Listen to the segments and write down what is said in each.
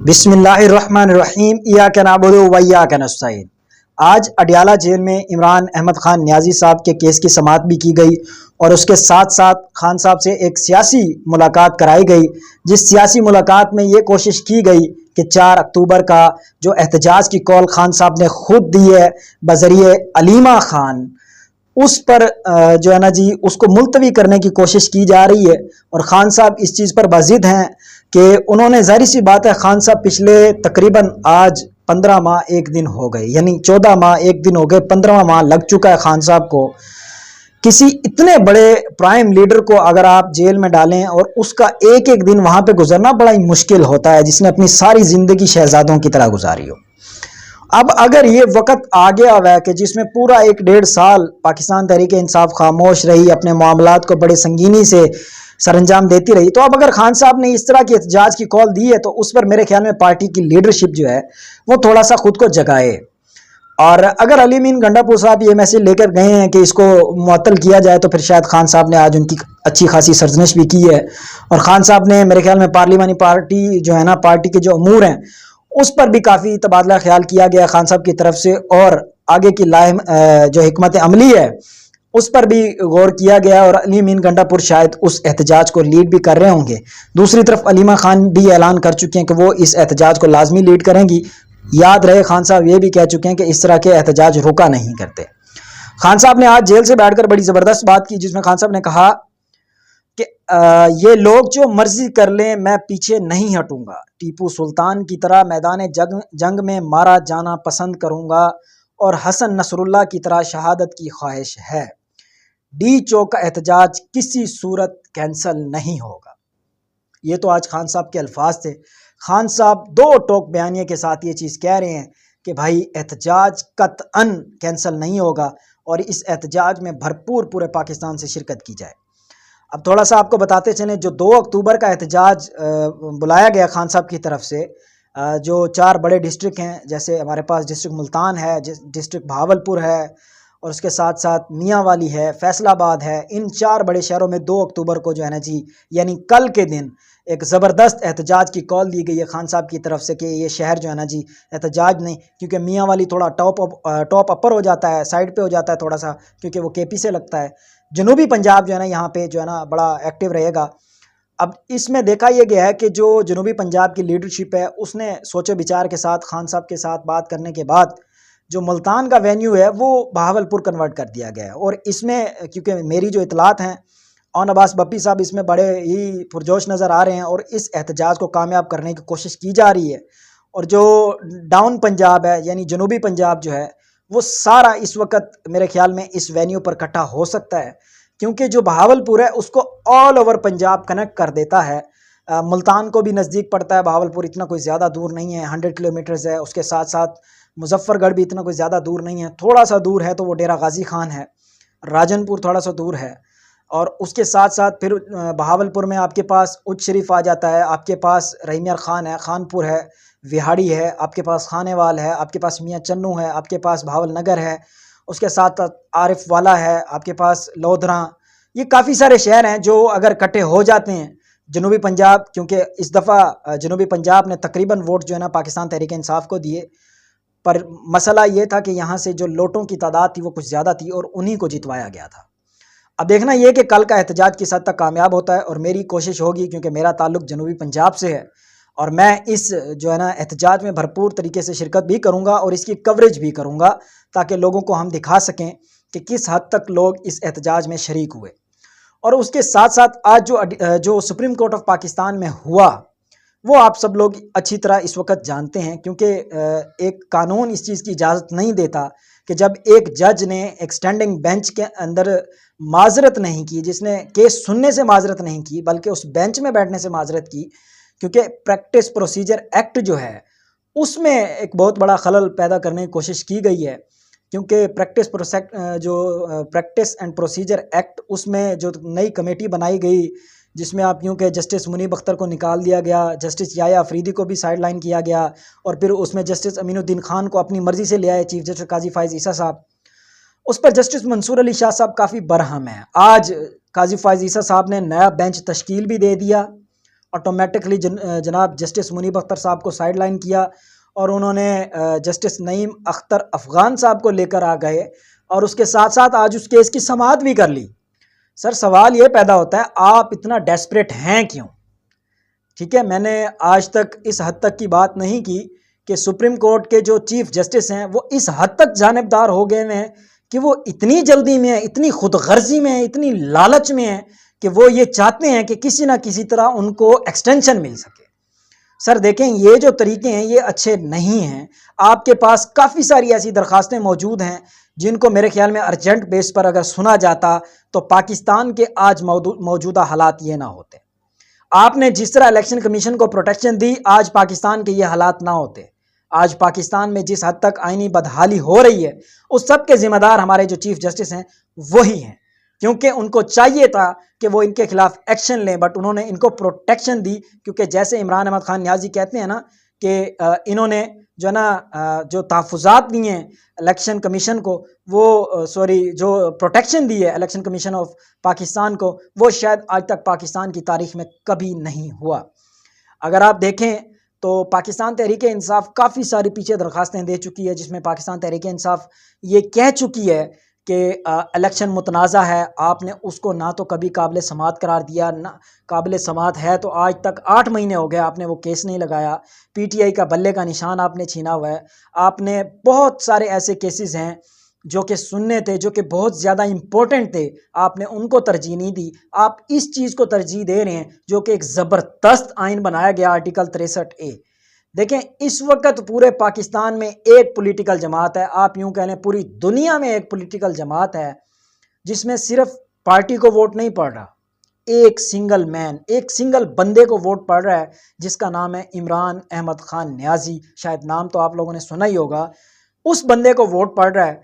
बिस्मिल्लाहिर्रहमानिर्रहीम इय्याका नअबुदु व इय्याका नस्तईन। आज अडयाला जेल में इमरान अहमद खान न्याजी साहब के केस की समाअत भी की गई और उसके साथ साथ खान साहब से एक सियासी मुलाकात कराई गई, जिस सियासी मुलाकात में ये कोशिश की गई कि 4 अक्टूबर का जो एहतजाज की कॉल खान साहब ने खुद दी है बजरिए अलीमा खान, उस पर जो है ना जी उसको मुलतवी करने की कोशिश की जा रही है। और खान साहब इस चीज़ पर बाजिद हैं कि उन्होंने, जाहिर सी बात है, खान साहब पिछले तकरीबन आज 15 माह 1 दिन हो गए, यानी 14 माह 1 दिन हो गए, 15वां माह लग चुका है खान साहब को। किसी इतने बड़े प्राइम लीडर को अगर आप जेल में डालें और उसका एक एक दिन वहां पे गुजरना बड़ा ही मुश्किल होता है, जिसने अपनी सारी जिंदगी शहजादों की तरह गुजारी हो। अब अगर ये वक्त आ गया हुआ है कि जिसमें पूरा 1-1.5 साल पाकिस्तान तहरीक-ए-इंसाफ खामोश रही, अपने मामलात को बड़े संगीनी से सरंजाम देती रही, तो अब अगर खान साहब ने इस तरह की एहतजाज की कॉल दी है तो उस पर मेरे ख्याल में पार्टी की लीडरशिप जो है वो थोड़ा सा खुद को जगाए। और अगर अली मीन गंडापुर साहब ये मैसेज लेकर गए हैं कि इसको मुअत्तल किया जाए, तो फिर शायद खान साहब ने आज उनकी अच्छी खासी सरजनिश भी की है। और खान साहब ने मेरे ख्याल में पार्लिमानी पार्टी जो है ना, पार्टी के जो अमूर हैं उस पर भी काफ़ी तबादला ख्याल किया गया खान साहब की तरफ से, और आगे की जो हिकमत अमली है उस पर भी गौर किया गया और अली मीन गंडापुर शायद उस एहतजाज को लीड भी कर रहे होंगे। दूसरी तरफ अलीमा खान भी ऐलान कर चुके हैं कि वो इस एहतजाज को लाजमी लीड करेंगी। याद रहे, खान साहब ये भी कह चुके हैं कि इस तरह के एहतजाज रुका नहीं करते। खान साहब ने आज जेल से बैठकर बड़ी ज़बरदस्त बात की, जिसमें खान साहब ने कहा कि ये लोग जो मर्जी कर लें, मैं पीछे नहीं हटूंगा। टीपू सुल्तान की तरह मैदान जंग में मारा जाना पसंद करूंगा और हसन नसरुल्लाह की तरह शहादत की ख्वाहिश है। डी चौक का एहतजाज किसी सूरत कैंसल नहीं होगा। ये तो आज खान साहब के अल्फाज थे। खान साहब 2 टोक बयानिए के साथ ये चीज़ कह रहे हैं कि भाई एहतजाज कतअन कैंसल नहीं होगा और इस एहतजाज में भरपूर पूरे पाकिस्तान से शिरकत की जाए। अब थोड़ा सा आपको बताते चलें, जो 2 अक्टूबर का एहतजाज बुलाया गया खान साहब की तरफ से, जो 4 बड़े डिस्ट्रिक्ट हैं, जैसे हमारे पास डिस्ट्रिक्ट मुल्तान है, डिस्ट्रिक्ट भावलपुर है, और उसके साथ साथ मियांवाली है, फैसलाबाद है, इन 4 बड़े शहरों में 2 अक्टूबर को जो है ना जी, यानी कल के दिन एक ज़बरदस्त एहतजाज की कॉल दी गई है खान साहब की तरफ से कि ये शहर जो है ना जी एहतजाज नहीं, क्योंकि मियांवाली थोड़ा टॉप अपर हो जाता है, साइड पे हो जाता है थोड़ा सा, क्योंकि वो केपी से लगता है। जनूबी पंजाब जो है ना यहाँ पे जो है ना बड़ा एक्टिव रहेगा। अब इसमें देखा यह गया है कि जो जनूबी पंजाब की लीडरशिप है उसने सोचे विचार के साथ खान साहब के साथ बात करने के बाद जो मुल्तान का वेन्यू है वो बहावलपुर कन्वर्ट कर दिया गया है। और इसमें क्योंकि मेरी जो इतलात हैं, ऑन अब्बास बप्पी साहब इसमें बड़े ही पुरजोश नज़र आ रहे हैं और इस एहतजाज को कामयाब करने की कोशिश की जा रही है। और जो डाउन पंजाब है यानी जनूबी पंजाब जो है वो सारा इस वक्त मेरे ख्याल में इस वेन्यू पर इकट्ठा हो सकता है, क्योंकि जो बहावलपुर है उसको ऑल ओवर पंजाब कनेक्ट कर देता है। मुल्तान को भी नज़दीक पड़ता है बहावलपुर, इतना कोई ज़्यादा दूर नहीं है, 100 किलोमीटर्स है। उसके साथ साथ मुजफ्फरगढ़ भी इतना कोई ज़्यादा दूर नहीं है, थोड़ा सा दूर है तो वो डेरा गाजी खान है, राजनपुर थोड़ा सा दूर है। और उसके साथ साथ फिर बहावलपुर में आपके पास उच्च शरीफ आ जाता है, आपके पास रहीमियार खान है, खानपुर है, विहाड़ी है, आपके पास खानेवाल है, आपके पास मियाँ चन्नू है, आपके पास भावल नगर है, उसके साथ आरिफ वाला है, आपके पास लोधरा। ये काफ़ी सारे शहर हैं जो अगर इकट्ठे हो जाते हैं जनूबी पंजाब, क्योंकि इस दफ़ा जनूबी पंजाब ने तकरीबन वोट जो है ना पाकिस्तान तहरीक इंसाफ को दिए, पर मसला ये था कि यहाँ से जो लोटों की तादाद थी वो कुछ ज़्यादा थी और उन्हीं को जितवाया गया था। अब देखना ये कि कल का एहतजाज किस हद तक कामयाब होता है, और मेरी कोशिश होगी, क्योंकि मेरा ताल्लुक जनूबी पंजाब से है और मैं इस जो है ना एहतजाज में भरपूर तरीके से शिरकत भी करूँगा और इसकी कवरेज भी करूँगा, ताकि लोगों को हम दिखा सकें कि किस हद तक लोग इस एहतजाज में शरीक हुए। और उसके साथ साथ आज जो सुप्रीम कोर्ट ऑफ पाकिस्तान में हुआ वो आप सब लोग अच्छी तरह इस वक्त जानते हैं, क्योंकि एक कानून इस चीज़ की इजाज़त नहीं देता कि जब एक जज ने एक स्टैंडिंग बेंच के अंदर माजरत नहीं की, जिसने केस सुनने से माजरत नहीं की बल्कि उस बेंच में बैठने से माजरत की, क्योंकि प्रैक्टिस प्रोसीजर एक्ट जो है उसमें एक बहुत बड़ा खलल पैदा करने की कोशिश की गई है। क्योंकि प्रैक्टिस एंड प्रोसीजर एक्ट, उसमें जो नई कमेटी बनाई गई जिसमें आप यूँ कि जस्टिस मुनीब अख्तर को निकाल दिया गया, जस्टिस याया अफरीदी को भी साइड लाइन किया गया, और फिर उसमें जस्टिस अमीनुद्दीन खान को अपनी मर्ज़ी से ले आए चीफ जस्टिस काजी फाइज़ ईसा साहब। उस पर जस्टिस मंसूर अली शाह साहब काफ़ी बरहम हैं। आज काजी फाइज़ ईसा साहब ने नया बेंच तश्कील भी दे दिया ऑटोमेटिकली जनाब जस्टिस मुनीब अख्तर साहब को साइड लाइन किया और उन्होंने जस्टिस नईम अख्तर अफ़गान साहब को लेकर आ गए और उसके साथ साथ आज उस केस की समाअत भी कर ली। सर सवाल ये पैदा होता है, आप इतना डेस्परेट हैं क्यों? ठीक है, मैंने आज तक इस हद तक की बात नहीं की कि सुप्रीम कोर्ट के जो चीफ जस्टिस हैं वो इस हद तक जानिबदार हो गए हैं कि वो इतनी जल्दी में है, इतनी खुदगर्जी में है, इतनी लालच में है कि वो ये चाहते हैं कि किसी ना किसी तरह उनको एक्सटेंशन मिल सके। सर देखें, ये जो तरीके हैं ये अच्छे नहीं हैं। आपके पास काफ़ी सारी ऐसी दरखास्तें मौजूद हैं जिनको मेरे ख्याल में अर्जेंट बेस पर अगर सुना जाता तो पाकिस्तान के आज मौजूदा हालात ये ना होते। आपने जिस तरह इलेक्शन कमीशन को प्रोटेक्शन दी, आज पाकिस्तान के ये हालात ना होते। आज पाकिस्तान में जिस हद तक आईनी बदहाली हो रही है उस सब के जिम्मेदार हमारे जो चीफ जस्टिस हैं वही हैं, क्योंकि उनको चाहिए था कि वो इनके खिलाफ एक्शन लें, बट उन्होंने इनको प्रोटेक्शन दी। क्योंकि जैसे इमरान अहमद खान न्याजी कहते हैं ना कि इन्होंने जो है ना जो तहफ़्फ़ुज़ात दिए हैं इलेक्शन कमीशन को, वो जो प्रोटेक्शन दी है इलेक्शन कमीशन ऑफ पाकिस्तान को, वो शायद आज तक पाकिस्तान की तारीख़ में कभी नहीं हुआ। अगर आप देखें तो पाकिस्तान तहरीक इंसाफ काफ़ी सारी पीछे दरखास्तें दे चुकी है जिसमें पाकिस्तान तहरीक इंसाफ ये कह चुकी है कि इलेक्शन मुतनाज़ा है, आपने उसको ना तो कभी काबिल समाअत करार दिया, ना काबिल समाअत है तो आज तक 8 महीने हो गए आपने वो केस नहीं लगाया। पीटीआई का बल्ले का निशान आपने छीना हुआ है। आपने बहुत सारे ऐसे केसेस हैं जो कि सुनने थे, जो कि बहुत ज़्यादा इम्पोर्टेंट थे, आपने उनको तरजीह नहीं दी। आप इस चीज़ को तरजीह दे रहे हैं जो कि एक ज़बरदस्त आइन बनाया गया आर्टिकल 63A। देखें, इस वक्त पूरे पाकिस्तान में एक पॉलिटिकल जमात है, आप यूं कह लें पूरी दुनिया में एक पॉलिटिकल जमात है जिसमें सिर्फ पार्टी को वोट नहीं पड़ रहा, एक सिंगल मैन, एक सिंगल बंदे को वोट पड़ रहा है जिसका नाम है इमरान अहमद खान न्याजी। शायद नाम तो आप लोगों ने सुना ही होगा। उस बंदे को वोट पड़ रहा है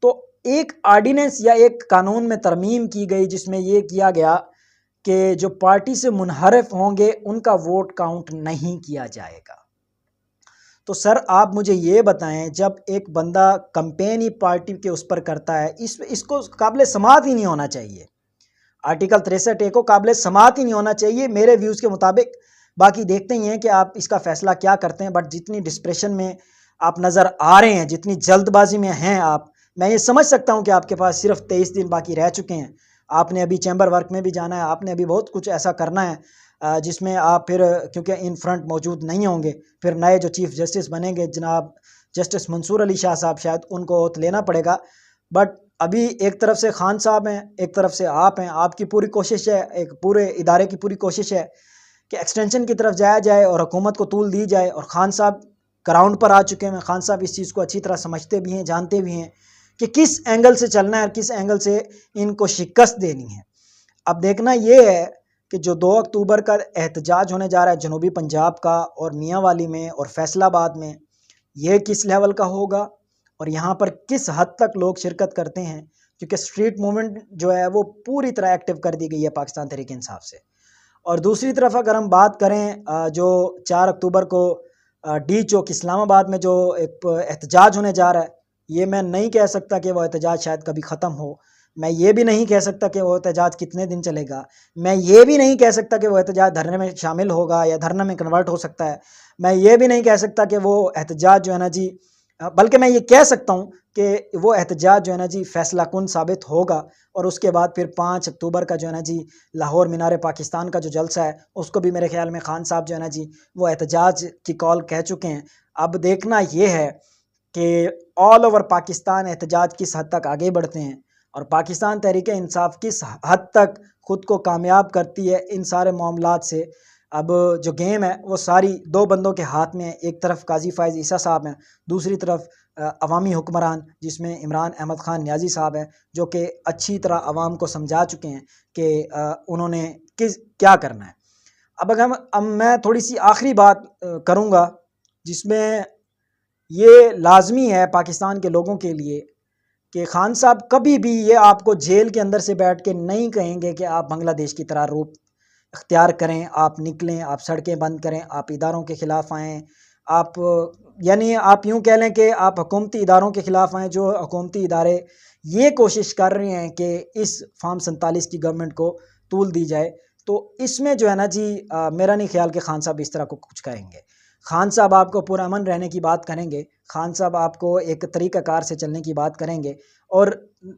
तो एक आर्डिनेंस या एक कानून में तरमीम की गई जिसमें यह किया गया कि जो पार्टी से मुनहरफ होंगे उनका वोट काउंट नहीं किया जाएगा। तो सर आप मुझे ये बताएं, जब एक बंदा कंपेन ही पार्टी के उस पर करता है, इसको काबिल समाअत ही नहीं होना चाहिए। आर्टिकल 63A को काबिल समाअत ही नहीं होना चाहिए मेरे व्यूज़ के मुताबिक। बाकी देखते ही हैं कि आप इसका फ़ैसला क्या करते हैं, बट जितनी डिस्प्रेशन में आप नज़र आ रहे हैं, जितनी जल्दबाजी में हैं आप, मैं ये समझ सकता हूँ कि आपके पास सिर्फ 23 दिन बाकी रह चुके हैं। आपने अभी चैम्बर वर्क में भी जाना है, आपने अभी बहुत कुछ ऐसा करना है जिसमें आप फिर क्योंकि इन फ्रंट मौजूद नहीं होंगे, फिर नए जो चीफ जस्टिस बनेंगे जनाब जस्टिस मंसूर अली शाह साहब, शायद उनको लेना पड़ेगा। बट अभी एक तरफ से खान साहब हैं, एक तरफ से आप हैं, आपकी पूरी कोशिश है, एक पूरे इदारे की पूरी कोशिश है कि एक्सटेंशन की तरफ जाया जाए और हुकूमत को तूल दी जाए। और खान साहब ग्राउंड पर आ चुके हैं, खान साहब इस चीज़ को अच्छी तरह समझते भी हैं, जानते भी हैं कि किस एंगल से चलना है और किस एंगल से इनको शिकस्त देनी है। अब देखना ये है कि जो 2 अक्टूबर का एहतजाज होने जा रहा है जनूबी पंजाब का और मियांवाली में और फैसलाबाद में, ये किस लेवल का होगा और यहाँ पर किस हद तक लोग शिरकत करते हैं, क्योंकि स्ट्रीट मूवमेंट जो है वो पूरी तरह एक्टिव कर दी गई है पाकिस्तान तहरीक इंसाफ से। और दूसरी तरफ अगर हम बात करें जो 4 अक्टूबर को डी चौक इस्लामाबाद में जो एक एहतजाज होने जा रहा है, ये मैं नहीं कह सकता कि वो एहतजाज शायद कभी ख़त्म हो। मैं ये भी नहीं कह सकता कि वो एहतजाज कितने दिन चलेगा। मैं ये भी नहीं कह सकता कि वो एहतजाज धरने में शामिल होगा या धरना में कन्वर्ट हो सकता है। मैं ये भी नहीं कह सकता कि वो एहतजाज जो है ना जी, बल्कि मैं ये कह सकता हूँ कि वो एहतजाज जो है ना जी फ़ैसला कुन साबित होगा। और उसके बाद फिर 5 अक्टूबर का जो है ना जी लाहौर मीनार पाकिस्तान का जो जलसा है उसको भी मेरे ख्याल में खान साहब जो है ना जी वो एहतजाज की कॉल कह चुके हैं। अब देखना ये है कि ऑल ओवर पाकिस्तान एहतजाज किस हद तक आगे बढ़ते हैं और पाकिस्तान तहरीक इंसाफ किस हद तक ख़ुद को कामयाब करती है इन सारे मामलात से। अब जो गेम है वो सारी 2 बंदों के हाथ में है। एक तरफ काजी फ़ाइज़ ईसा साहब हैं, दूसरी तरफ अवामी हुक्मरान जिसमें इमरान अहमद खान न्याजी साहब हैं, जो कि अच्छी तरह अवाम को समझा चुके हैं कि उन्होंने क्या करना है। अब मैं थोड़ी सी आखिरी बात करूँगा जिसमें ये लाजमी है पाकिस्तान के लोगों के लिए कि खान साहब कभी भी ये आपको जेल के अंदर से बैठ के नहीं कहेंगे कि आप बांग्लादेश की तरह रूप इख्तियार करें, आप निकलें, आप सड़कें बंद करें, आप इदारों के ख़िलाफ़ आएँ, आप यानी आप यूँ कह लें कि आप हुकूमती इदारों के ख़िलाफ़ आएँ जो हुकूमती इदारे ये कोशिश कर रहे हैं कि इस फार्म 47 की गवर्नमेंट को तूल दी जाए। तो इसमें जो है ना जी मेरा नहीं ख्याल कि खान साहब इस तरह को कुछ करेंगे। खान साहब आपको पुरअमन रहने की बात करेंगे, खान साहब आपको एक तरीक़ाकार से चलने की बात करेंगे, और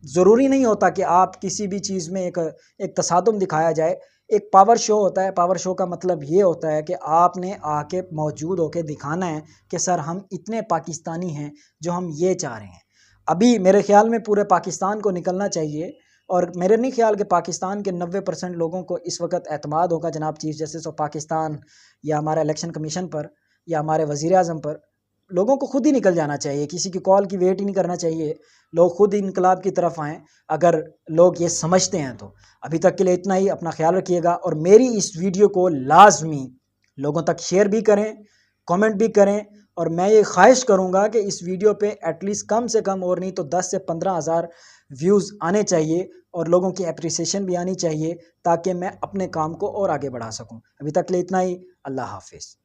ज़रूरी नहीं होता कि आप किसी भी चीज़ में एक तसादुम दिखाया जाए। एक पावर शो होता है, पावर शो का मतलब ये होता है कि आपने आके मौजूद होके दिखाना है कि सर हम इतने पाकिस्तानी हैं जो हम ये चाह रहे हैं। अभी मेरे ख़्याल में पूरे पाकिस्तान को निकलना चाहिए, और मेरे नहीं ख़्याल कि पाकिस्तान के 90% लोगों को इस वक्त एतमाद होगा जनाब चीफ़ जस्टिस ऑफ पाकिस्तान या हमारा इलेक्शन कमीशन पर या हमारे वज़ीर-ए-आज़म पर। लोगों को खुद ही निकल जाना चाहिए, किसी की कॉल की वेट ही नहीं करना चाहिए। लोग खुद इनकलाब की तरफ आएँ, अगर लोग ये समझते हैं तो। अभी तक के लिए इतना ही, अपना ख़्याल रखिएगा, और मेरी इस वीडियो को लाज़मी लोगों तक शेयर भी करें, कमेंट भी करें, और मैं ये ख्वाहिश करूँगा कि इस वीडियो पे एटलीस्ट कम से कम और नहीं तो 10 से 15 हज़ार व्यूज़ आने चाहिए, और लोगों की एप्रिसिएशन भी आनी चाहिए, ताकि मैं अपने काम को और आगे बढ़ा सकूँ। अभी तक के लिए इतना ही। अल्लाह हाफ़िज़।